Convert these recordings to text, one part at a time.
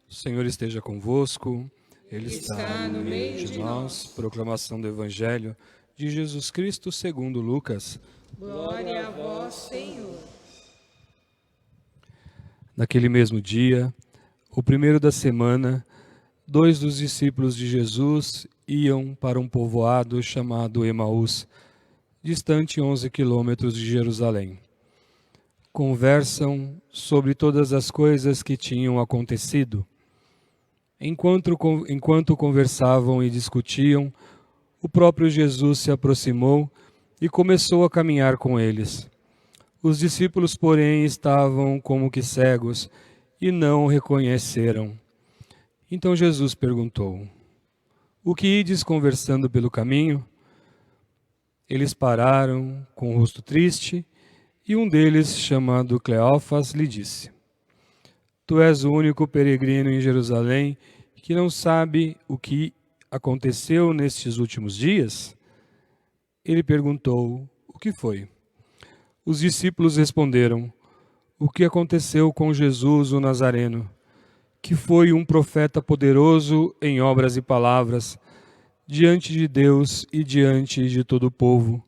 O Senhor esteja convosco, Ele está no meio de nós. Proclamação do Evangelho de Jesus Cristo segundo Lucas. Glória a vós, Senhor. Naquele mesmo dia, o primeiro da semana, 2 dos discípulos de Jesus iam para um povoado chamado Emaús, distante 11 quilômetros de Jerusalém. Conversam sobre todas as coisas que tinham acontecido. Enquanto conversavam e discutiam, o próprio Jesus se aproximou e começou a caminhar com eles. Os discípulos, porém, estavam como que cegos e não o reconheceram. Então Jesus perguntou: O que ides conversando pelo caminho? Eles pararam com o rosto triste e um deles, chamado Cleófas, lhe disse: Tu és o único peregrino em Jerusalém que não sabe o que aconteceu nestes últimos dias? Ele perguntou: O que foi? Os discípulos responderam: O que aconteceu com Jesus o Nazareno, que foi um profeta poderoso em obras e palavras, diante de Deus e diante de todo o povo.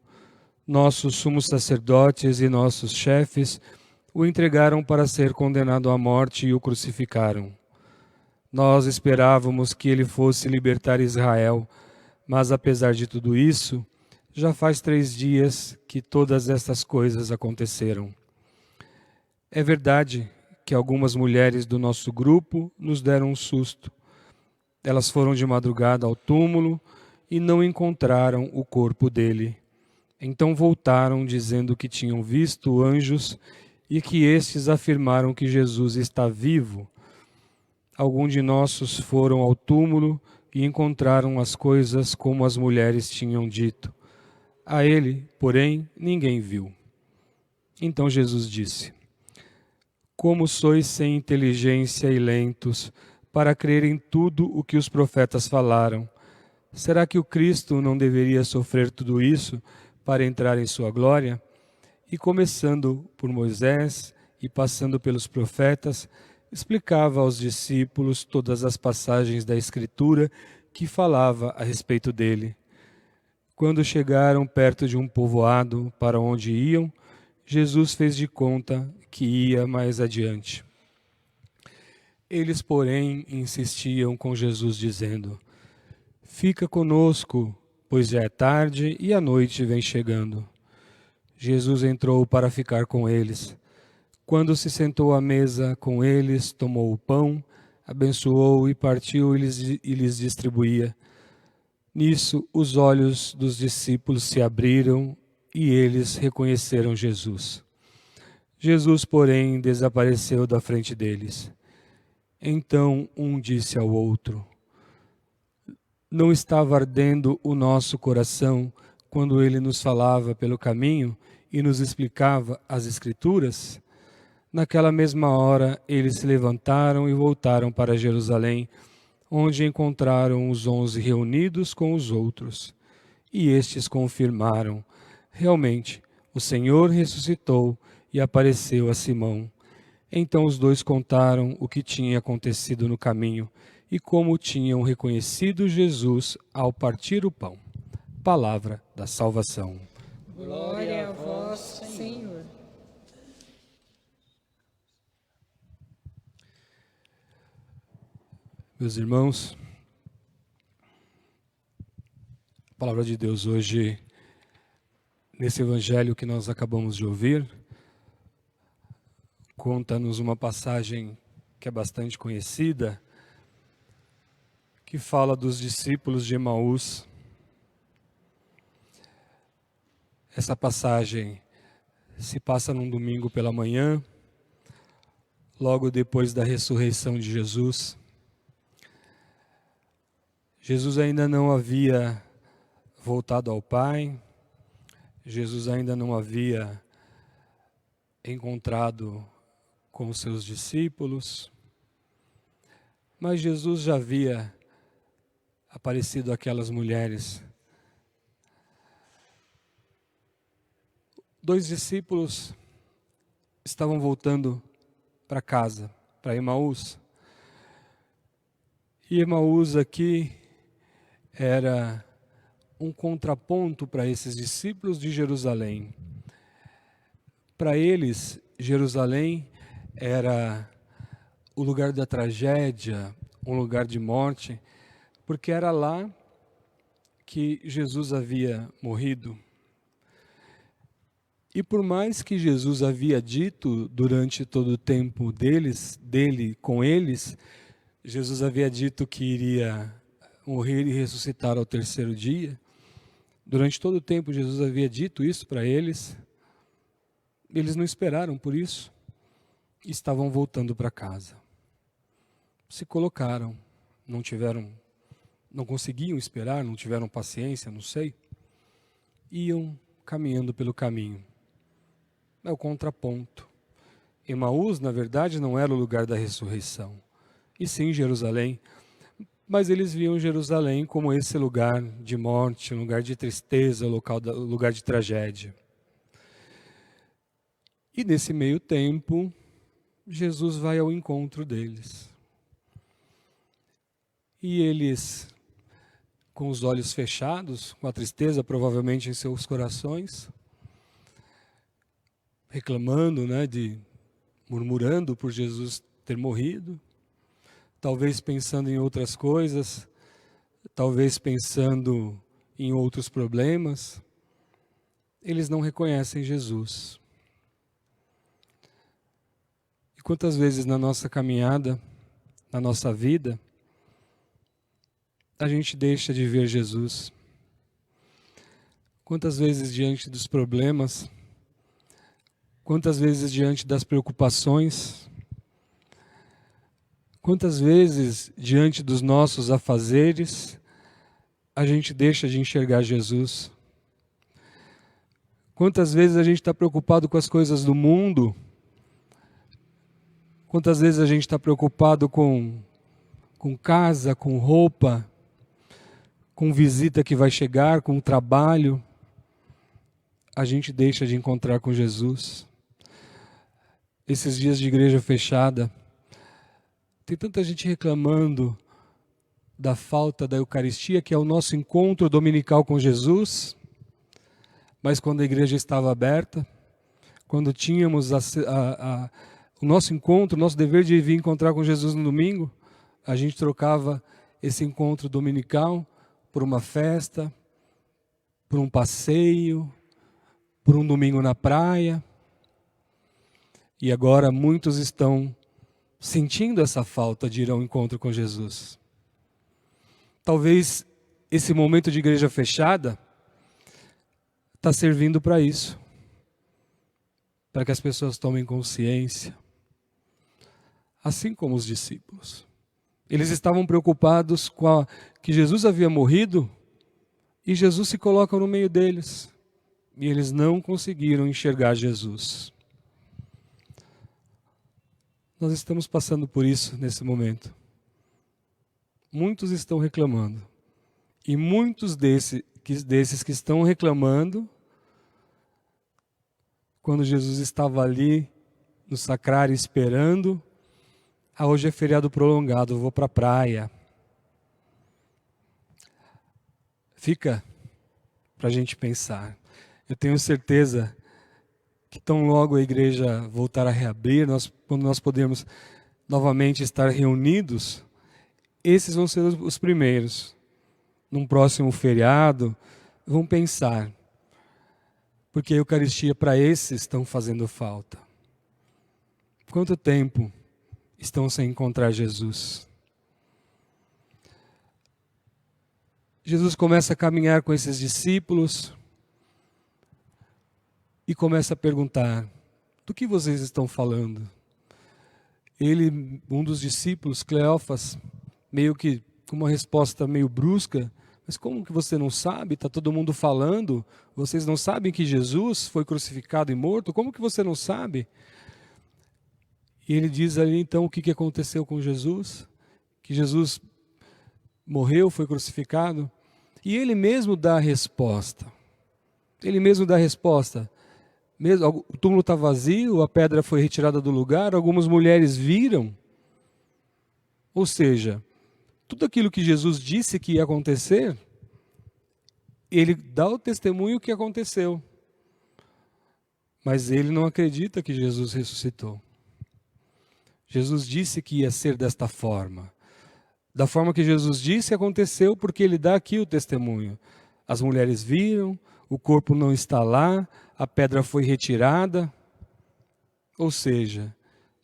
Nossos sumos sacerdotes e nossos chefes o entregaram para ser condenado à morte e o crucificaram. Nós esperávamos que ele fosse libertar Israel, mas apesar de tudo isso, já faz 3 dias que todas estas coisas aconteceram. É verdade que algumas mulheres do nosso grupo nos deram um susto. Elas foram de madrugada ao túmulo e não encontraram o corpo dele. Então voltaram dizendo que tinham visto anjos e que estes afirmaram que Jesus está vivo. Alguns de nossos foram ao túmulo e encontraram as coisas como as mulheres tinham dito. A ele, porém, ninguém viu. Então Jesus disse: Como sois sem inteligência e lentos para crer em tudo o que os profetas falaram? Será que o Cristo não deveria sofrer tudo isso para entrar em sua glória? E começando por Moisés e passando pelos profetas, explicava aos discípulos todas as passagens da Escritura que falava a respeito dele. Quando chegaram perto de um povoado para onde iam, Jesus fez de conta que ia mais adiante. Eles, porém, insistiam com Jesus, dizendo: Fica conosco, pois já é tarde e a noite vem chegando. Jesus entrou para ficar com eles. Quando se sentou à mesa com eles, tomou o pão, abençoou e partiu e lhes distribuía. Nisso, os olhos dos discípulos se abriram e eles reconheceram Jesus. Jesus, porém, desapareceu da frente deles. Então um disse ao outro: Não estava ardendo o nosso coração quando ele nos falava pelo caminho e nos explicava as Escrituras? Naquela mesma hora, eles se levantaram e voltaram para Jerusalém, onde encontraram os 11 reunidos com os outros. E estes confirmaram: Realmente, o Senhor ressuscitou e apareceu a Simão. Então os dois contaram o que tinha acontecido no caminho e como tinham reconhecido Jesus ao partir o pão. Palavra da salvação. Glória a vós, Senhor. Meus irmãos, a palavra de Deus hoje, nesse evangelho que nós acabamos de ouvir, conta-nos uma passagem que é bastante conhecida, que fala dos discípulos de Emaús. Essa passagem se passa num domingo pela manhã, logo depois da ressurreição de Jesus. Jesus ainda não havia voltado ao Pai, Jesus ainda não havia encontrado com os seus discípulos, mas Jesus já havia aparecido àquelas mulheres. 2 discípulos estavam voltando para casa, para Emaús, E Emaús aqui era um contraponto para esses discípulos de Jerusalém. Para eles, Jerusalém era o lugar da tragédia, um lugar de morte, porque era lá que Jesus havia morrido. E por mais que Jesus havia dito durante todo o tempo dele com eles, Jesus havia dito que iria morrer e ressuscitar ao terceiro dia. Durante todo o tempo Jesus havia dito isso para eles. Eles não esperaram por isso. Estavam voltando para casa. Se colocaram, não conseguiam esperar, não tiveram paciência, não sei. Iam caminhando pelo caminho. É o contraponto. Emaús, na verdade, não era o lugar da ressurreição, e sim Jerusalém. Mas eles viam Jerusalém como esse lugar de morte, um lugar de tristeza, lugar de tragédia. E nesse meio tempo, Jesus vai ao encontro deles. E eles, com os olhos fechados, com a tristeza provavelmente em seus corações, reclamando, murmurando por Jesus ter morrido, talvez pensando em outras coisas, talvez pensando em outros problemas, eles não reconhecem Jesus. E quantas vezes na nossa caminhada, na nossa vida, a gente deixa de ver Jesus? Quantas vezes diante dos problemas, quantas vezes diante das preocupações, quantas vezes diante dos nossos afazeres, a gente deixa de enxergar Jesus? Quantas vezes a gente está preocupado com as coisas do mundo? Quantas vezes a gente está preocupado com casa, com roupa, com visita que vai chegar, com trabalho? A gente deixa de encontrar com Jesus. Esses dias de igreja fechada, tem tanta gente reclamando da falta da Eucaristia, que é o nosso encontro dominical com Jesus, mas quando a igreja estava aberta, quando tínhamos o nosso encontro, o nosso dever de vir encontrar com Jesus no domingo, a gente trocava esse encontro dominical por uma festa, por um passeio, por um domingo na praia. E agora muitos estão sentindo essa falta de ir ao encontro com Jesus. Talvez esse momento de igreja fechada está servindo para isso, para que as pessoas tomem consciência, assim como os discípulos. Eles estavam preocupados com que Jesus havia morrido e Jesus se coloca no meio deles. E eles não conseguiram enxergar Jesus. Nós estamos passando por isso nesse momento. Muitos estão reclamando. E muitos desses que estão reclamando, quando Jesus estava ali no sacrário esperando, hoje é feriado prolongado, eu vou para a praia. Fica para a gente pensar. Eu tenho certeza que tão logo a igreja voltar a reabrir, quando nós podemos novamente estar reunidos, esses vão ser os primeiros. Num próximo feriado, vão pensar, porque a Eucaristia para esses estão fazendo falta. Quanto tempo estão sem encontrar Jesus? Jesus começa a caminhar com esses discípulos e começa a perguntar: do que vocês estão falando? Ele, um dos discípulos, Cleófas, meio que com uma resposta meio brusca: mas como que você não sabe? Está todo mundo falando. Vocês não sabem que Jesus foi crucificado e morto? Como que você não sabe? E ele diz ali então o que aconteceu com Jesus. Que Jesus morreu, foi crucificado. E ele mesmo dá a resposta. Ele mesmo dá a resposta. O túmulo está vazio, a pedra foi retirada do lugar, algumas mulheres viram. Ou seja, tudo aquilo que Jesus disse que ia acontecer, ele dá o testemunho que aconteceu. Mas ele não acredita que Jesus ressuscitou. Jesus disse que ia ser desta forma. Da forma que Jesus disse, aconteceu porque ele dá aqui o testemunho. As mulheres viram, o corpo não está lá, a pedra foi retirada. Ou seja,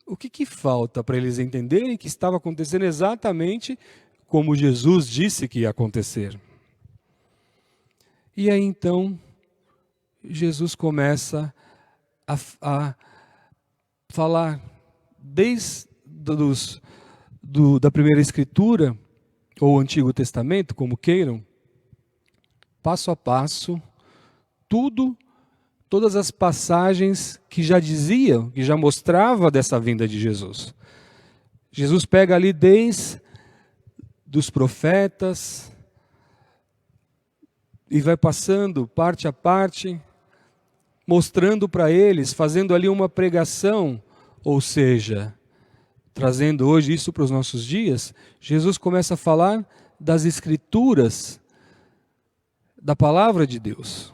o que falta para eles entenderem que estava acontecendo exatamente como Jesus disse que ia acontecer? E aí então, Jesus começa a falar desde da primeira escritura, ou Antigo Testamento, como queiram, passo a passo, todas as passagens que já diziam, que já mostrava dessa vinda de Jesus. Jesus pega ali desde dos profetas e vai passando parte a parte, mostrando para eles, fazendo ali uma pregação, ou seja, trazendo hoje isso para os nossos dias, Jesus começa a falar das Escrituras, da palavra de Deus.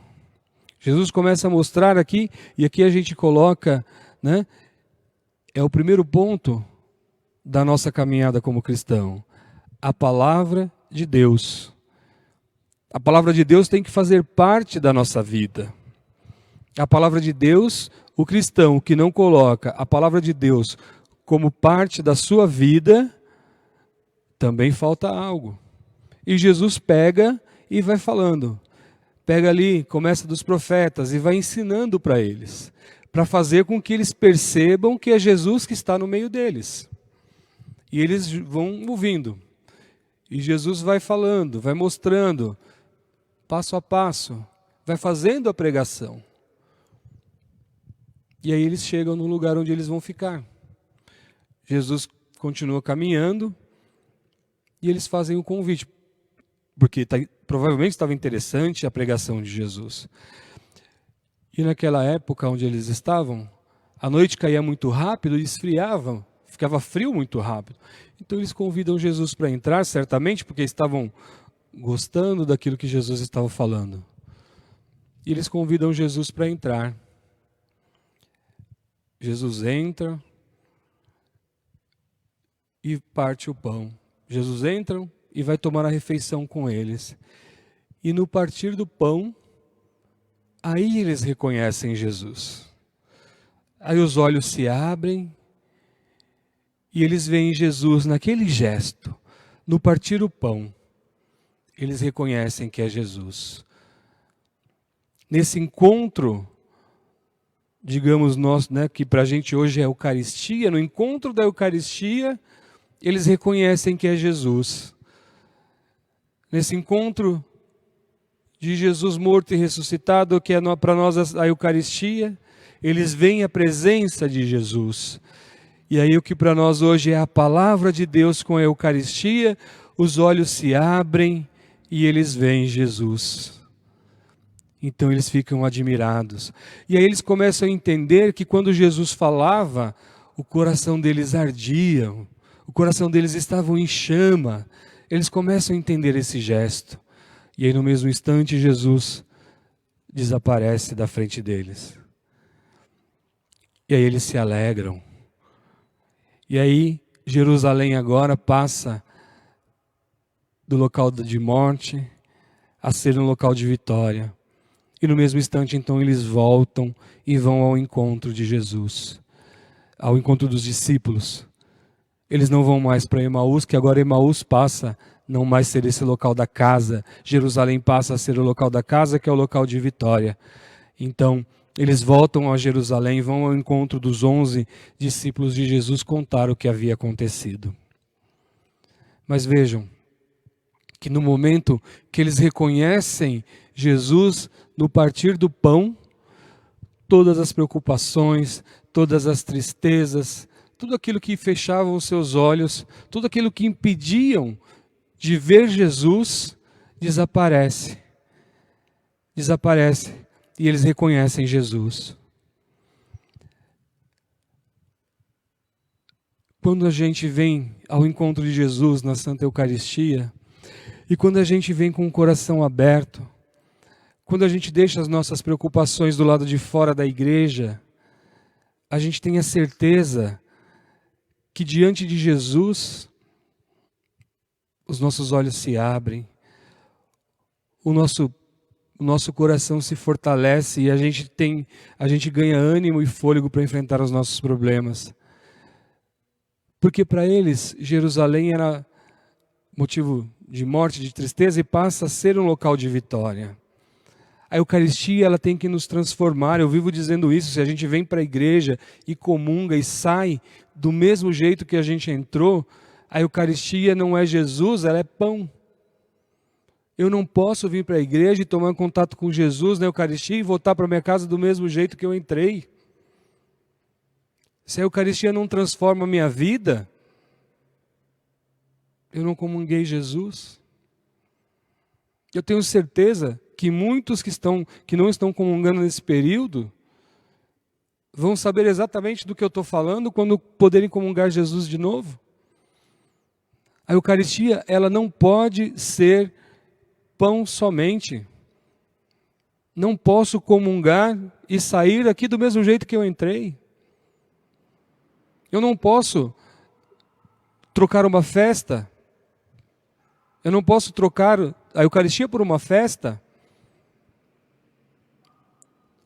Jesus começa a mostrar aqui, e aqui a gente coloca, né, é o primeiro ponto da nossa caminhada como cristão, a palavra de Deus. A palavra de Deus tem que fazer parte da nossa vida. A palavra de Deus, o cristão que não coloca a palavra de Deus como parte da sua vida, também falta algo. E Jesus pega e vai falando. Pega ali, começa dos profetas e vai ensinando para eles, para fazer com que eles percebam que é Jesus que está no meio deles. E eles vão ouvindo. E Jesus vai falando, vai mostrando, passo a passo, vai fazendo a pregação. E aí eles chegam no lugar onde eles vão ficar. Jesus continua caminhando e eles fazem o convite, porque provavelmente estava interessante a pregação de Jesus. E naquela época onde eles estavam, a noite caía muito rápido e esfriava, ficava frio muito rápido. Então eles convidam Jesus para entrar, certamente porque estavam gostando daquilo que Jesus estava falando. E eles convidam Jesus para entrar. Jesus entra e parte o pão. Jesus entra e vai tomar a refeição com eles. E no partir do pão, aí eles reconhecem Jesus. Aí os olhos se abrem e eles veem Jesus naquele gesto, no partir o pão. Eles reconhecem que é Jesus. Nesse encontro, digamos nós, né, que para a gente hoje é a Eucaristia, no encontro da Eucaristia, eles reconhecem que é Jesus. Nesse encontro de Jesus morto e ressuscitado, que é para nós a Eucaristia, eles veem a presença de Jesus. E aí o que para nós hoje é a palavra de Deus com a Eucaristia, os olhos se abrem e eles veem Jesus. Então eles ficam admirados. E aí eles começam a entender que quando Jesus falava, o coração deles ardia, o coração deles estava em chama. Eles começam a entender esse gesto. E aí no mesmo instante Jesus desaparece da frente deles. E aí eles se alegram. E aí Jerusalém agora passa do local de morte a ser um local de vitória. E no mesmo instante, então, eles voltam e vão ao encontro de Jesus, ao encontro dos discípulos. Eles não vão mais para Emaús, que agora Emaús passa não mais ser esse local da casa. Jerusalém passa a ser o local da casa, que é o local de vitória. Então, eles voltam a Jerusalém, vão ao encontro dos 11 discípulos de Jesus contar o que havia acontecido. Mas vejam, que no momento que eles reconhecem Jesus no partir do pão, todas as preocupações, todas as tristezas, tudo aquilo que fechava os seus olhos, tudo aquilo que impediam de ver Jesus, desaparece. Desaparece e eles reconhecem Jesus. quando a gente vem ao encontro de Jesus na Santa Eucaristia, e quando a gente vem com o coração aberto, quando a gente deixa as nossas preocupações do lado de fora da igreja, a gente tem a certeza que diante de Jesus, os nossos olhos se abrem, o nosso coração se fortalece e a gente ganha ânimo e fôlego para enfrentar os nossos problemas. Porque para eles, Jerusalém era motivo de morte, de tristeza, e passa a ser um local de vitória. A Eucaristia, ela tem que nos transformar. Eu vivo dizendo isso. Se a gente vem para a igreja e comunga e sai do mesmo jeito que a gente entrou, a Eucaristia não é Jesus, ela é pão. Eu não posso vir para a igreja e tomar contato com Jesus na Eucaristia e voltar para minha casa do mesmo jeito que eu entrei. Se a Eucaristia não transforma a minha vida, eu não comunguei Jesus. Eu tenho certeza que muitos que não estão comungando nesse período vão saber exatamente do que eu estou falando quando poderem comungar Jesus de novo. A Eucaristia, ela não pode ser pão somente. Não posso comungar e sair daqui do mesmo jeito que eu entrei. Eu não posso trocar uma festa. Eu não posso trocar a Eucaristia por uma festa.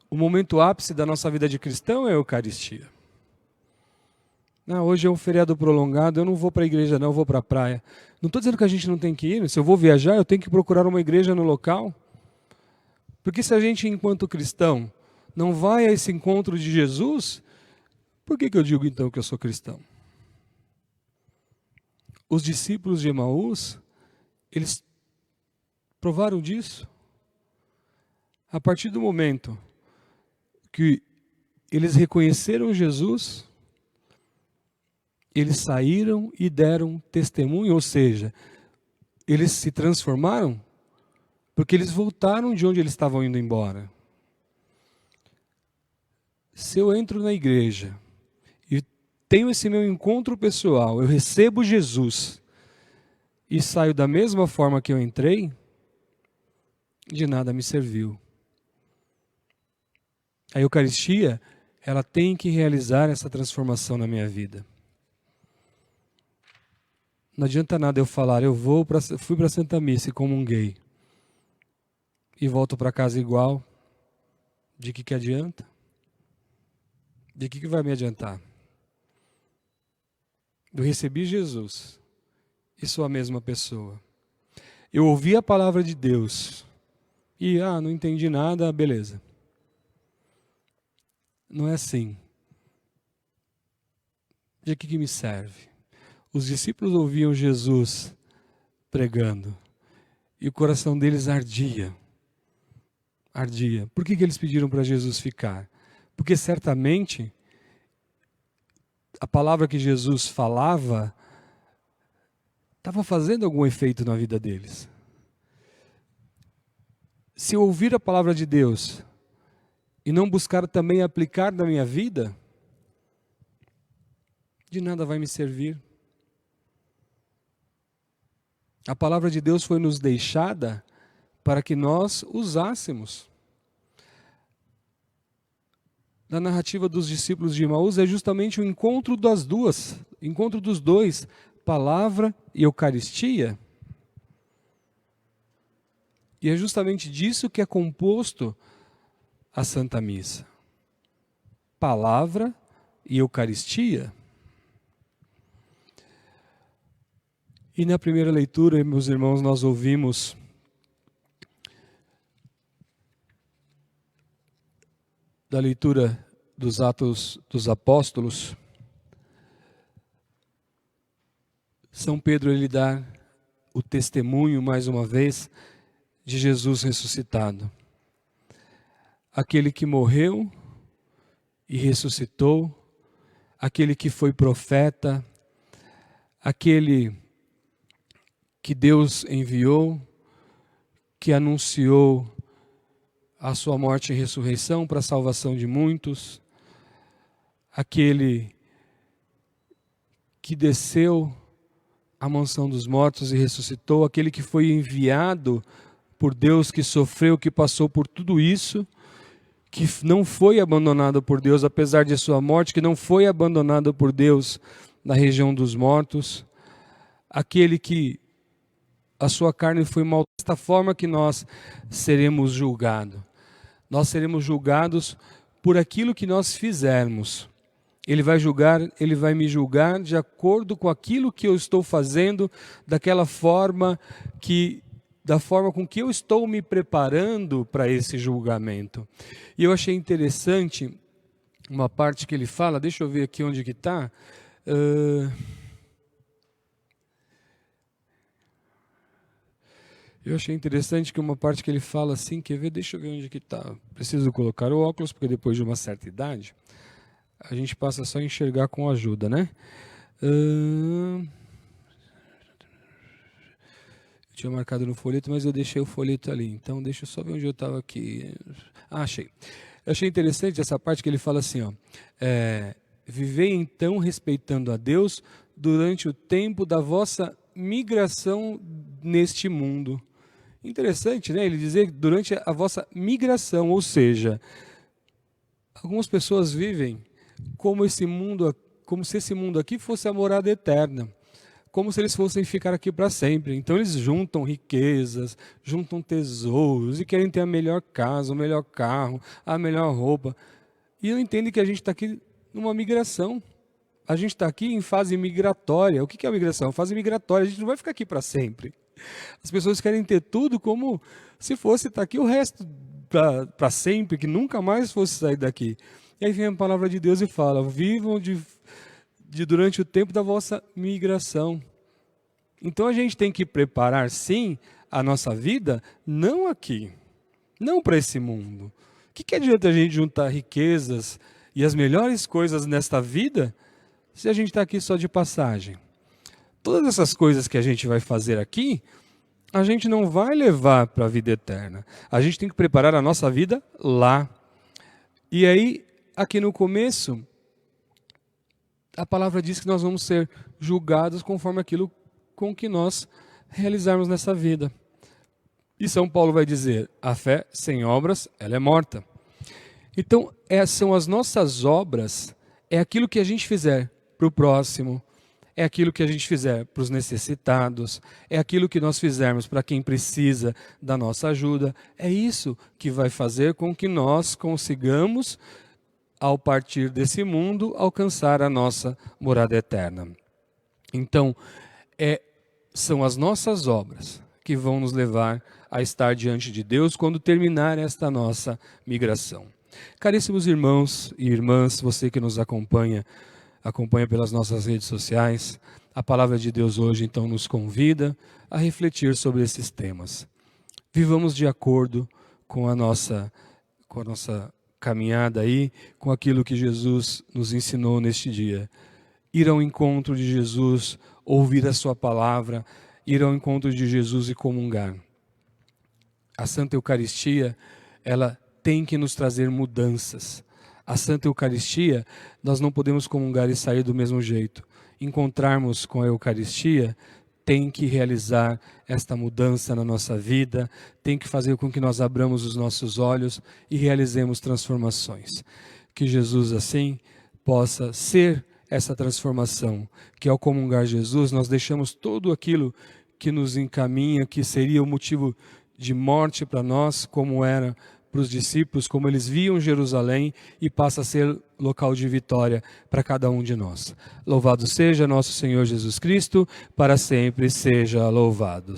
O momento ápice da nossa vida de cristão é a Eucaristia. Não, hoje é um feriado prolongado, eu não vou para a igreja não, eu vou para a praia. Não estou dizendo que a gente não tem que ir, se eu vou viajar, eu tenho que procurar uma igreja no local. Porque se a gente, enquanto cristão, não vai a esse encontro de Jesus, por que eu digo então que eu sou cristão? Os discípulos de Emaús, eles provaram disso. A partir do momento que eles reconheceram Jesus, eles saíram e deram testemunho, ou seja, eles se transformaram porque eles voltaram de onde eles estavam indo embora. Se eu entro na igreja e tenho esse meu encontro pessoal, eu recebo Jesus e saio da mesma forma que eu entrei, de nada me serviu. A Eucaristia, ela tem que realizar essa transformação na minha vida. Não adianta nada eu falar, fui para a Santa Missa e comunguei, e volto para casa igual. De que adianta? De que vai me adiantar? Eu recebi Jesus e sou a mesma pessoa. Eu ouvi a palavra de Deus e, não entendi nada, beleza. Não é assim. De que me serve? Os discípulos ouviam Jesus pregando e o coração deles ardia. Por que eles pediram para Jesus ficar? Porque certamente a palavra que Jesus falava estava fazendo algum efeito na vida deles. Se eu ouvir a palavra de Deus e não buscar também aplicar na minha vida, de nada vai me servir. A palavra de Deus foi nos deixada para que nós usássemos. Na narrativa dos discípulos de Emaús é justamente o encontro dos dois, palavra e Eucaristia. E é justamente disso que é composto a Santa Missa. Palavra e Eucaristia. E na primeira leitura, meus irmãos, nós ouvimos da leitura dos Atos dos Apóstolos, São Pedro ele dá o testemunho, mais uma vez, de Jesus ressuscitado. Aquele que morreu e ressuscitou, aquele que foi profeta, aquele que Deus enviou, que anunciou a sua morte e ressurreição para a salvação de muitos, aquele que desceu à mansão dos mortos e ressuscitou, aquele que foi enviado por Deus, que sofreu, que passou por tudo isso, que não foi abandonado por Deus, apesar de sua morte, que não foi abandonado por Deus na região dos mortos, aquele que a sua carne foi maltratada, desta forma que nós seremos julgados. Nós seremos julgados por aquilo que nós fizermos. Ele vai me julgar de acordo com aquilo que eu estou fazendo, da forma com que eu estou me preparando para esse julgamento. E eu achei interessante uma parte que ele fala, deixa eu ver aqui onde que está. Eu achei interessante que uma parte que ele fala assim, quer ver? Deixa eu ver onde que está. Preciso colocar o óculos, porque depois de uma certa idade, a gente passa só a enxergar com ajuda, né? Eu tinha marcado no folheto, mas eu deixei o folheto ali. Então, deixa eu só ver onde eu estava aqui. Achei. Eu achei interessante essa parte que ele fala assim, ó. Vivei então respeitando a Deus durante o tempo da vossa migração neste mundo. Interessante, né? Ele dizer durante a vossa migração, ou seja, algumas pessoas vivem como se esse mundo aqui fosse a morada eterna, como se eles fossem ficar aqui para sempre. Então eles juntam riquezas, juntam tesouros e querem ter a melhor casa, o melhor carro, a melhor roupa. E não entendem que a gente está aqui numa migração. A gente está aqui em fase migratória. O que é a migração? Fase migratória. A gente não vai ficar aqui para sempre. As pessoas querem ter tudo como se fosse estar aqui o resto para sempre, que nunca mais fosse sair daqui. E aí vem a palavra de Deus e fala, vivam durante o tempo da vossa migração. Então a gente tem que preparar sim a nossa vida, não aqui, não para esse mundo. O que adianta a gente juntar riquezas e as melhores coisas nesta vida, se a gente está aqui só de passagem? Todas essas coisas que a gente vai fazer aqui, a gente não vai levar para a vida eterna. A gente tem que preparar a nossa vida lá. E aí, aqui no começo, a palavra diz que nós vamos ser julgados conforme aquilo com que nós realizarmos nessa vida. E São Paulo vai dizer, a fé sem obras, ela é morta. Então, são as nossas obras, é aquilo que a gente fizer para o próximo, é aquilo que a gente fizer para os necessitados, é aquilo que nós fizermos para quem precisa da nossa ajuda. É isso que vai fazer com que nós consigamos, ao partir desse mundo, alcançar a nossa morada eterna. Então, são as nossas obras que vão nos levar a estar diante de Deus quando terminar esta nossa migração. Caríssimos irmãos e irmãs, você que nos acompanha pelas nossas redes sociais, a palavra de Deus hoje então nos convida a refletir sobre esses temas. Vivamos de acordo com a nossa caminhada aí, com aquilo que Jesus nos ensinou neste dia. Ir ao encontro de Jesus, ouvir a sua palavra, ir ao encontro de Jesus e comungar. A Santa Eucaristia, ela tem que nos trazer mudanças. A Santa Eucaristia, nós não podemos comungar e sair do mesmo jeito. Encontrarmos com a Eucaristia tem que realizar esta mudança na nossa vida, tem que fazer com que nós abramos os nossos olhos e realizemos transformações. Que Jesus, assim, possa ser essa transformação, que ao comungar Jesus, nós deixamos tudo aquilo que nos encaminha, que seria o motivo de morte para nós, como era para os discípulos, como eles viam Jerusalém, e passa a ser local de vitória para cada um de nós. Louvado seja nosso Senhor Jesus Cristo, para sempre seja louvado.